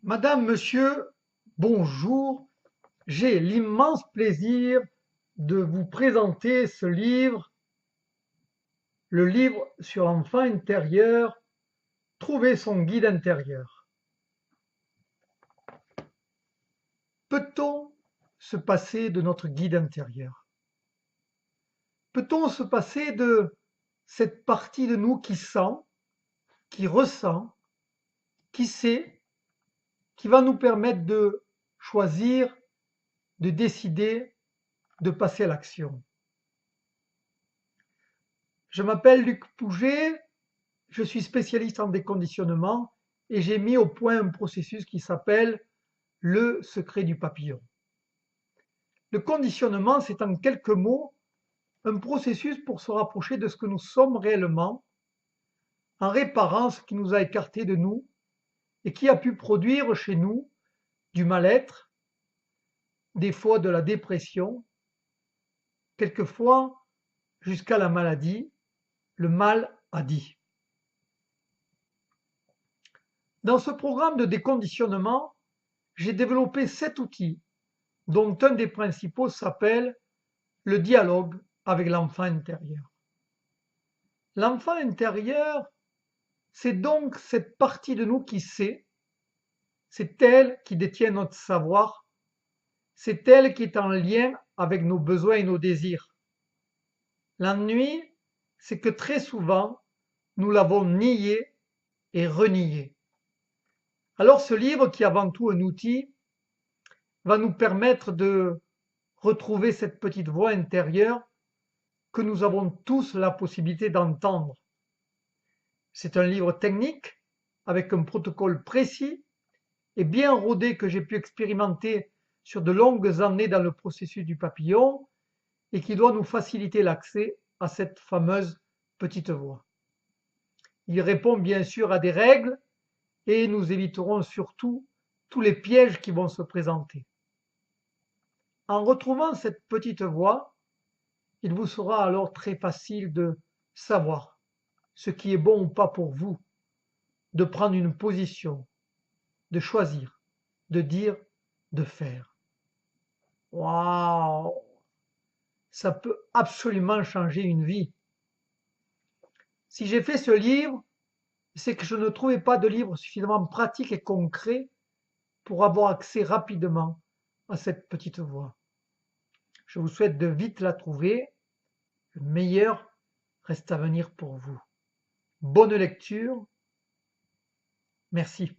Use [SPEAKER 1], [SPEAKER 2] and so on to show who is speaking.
[SPEAKER 1] Madame, Monsieur, bonjour. J'ai l'immense plaisir de vous présenter ce livre, le livre sur l'enfant intérieur, Trouver son guide intérieur. Peut-on se passer de notre guide intérieur? Peut-on se passer de cette partie de nous qui sent, qui ressent, qui sait, qui va nous permettre de choisir, de décider, de passer à l'action? Je m'appelle Luc Pouget, je suis spécialiste en déconditionnement et j'ai mis au point un processus qui s'appelle le secret du papillon. Le conditionnement, c'est en quelques mots un processus pour se rapprocher de ce que nous sommes réellement, en réparant ce qui nous a écartés de nous et qui a pu produire chez nous du mal-être, des fois de la dépression, quelquefois jusqu'à la maladie, le mal a dit. Dans ce programme de déconditionnement, j'ai développé 7 outils, dont un des principaux s'appelle le dialogue avec l'enfant intérieur. L'enfant intérieur, c'est donc cette partie de nous qui sait, c'est elle qui détient notre savoir, c'est elle qui est en lien avec nos besoins et nos désirs. L'ennui, c'est que très souvent, nous l'avons nié et renié. Alors ce livre, qui est avant tout un outil, va nous permettre de retrouver cette petite voix intérieure que nous avons tous la possibilité d'entendre. C'est un livre technique, avec un protocole précis et bien rodé que j'ai pu expérimenter sur de longues années dans le processus du papillon et qui doit nous faciliter l'accès à cette fameuse petite voix. Il répond bien sûr à des règles et nous éviterons surtout tous les pièges qui vont se présenter. En retrouvant cette petite voix, il vous sera alors très facile de savoir ce qui est bon ou pas pour vous, de prendre une position, de choisir, de dire, de faire. Waouh! Ça peut absolument changer une vie. Si j'ai fait ce livre, c'est que je ne trouvais pas de livre suffisamment pratique et concret pour avoir accès rapidement à cette petite voie. Je vous souhaite de vite la trouver. Le meilleur reste à venir pour vous. Bonne lecture. Merci.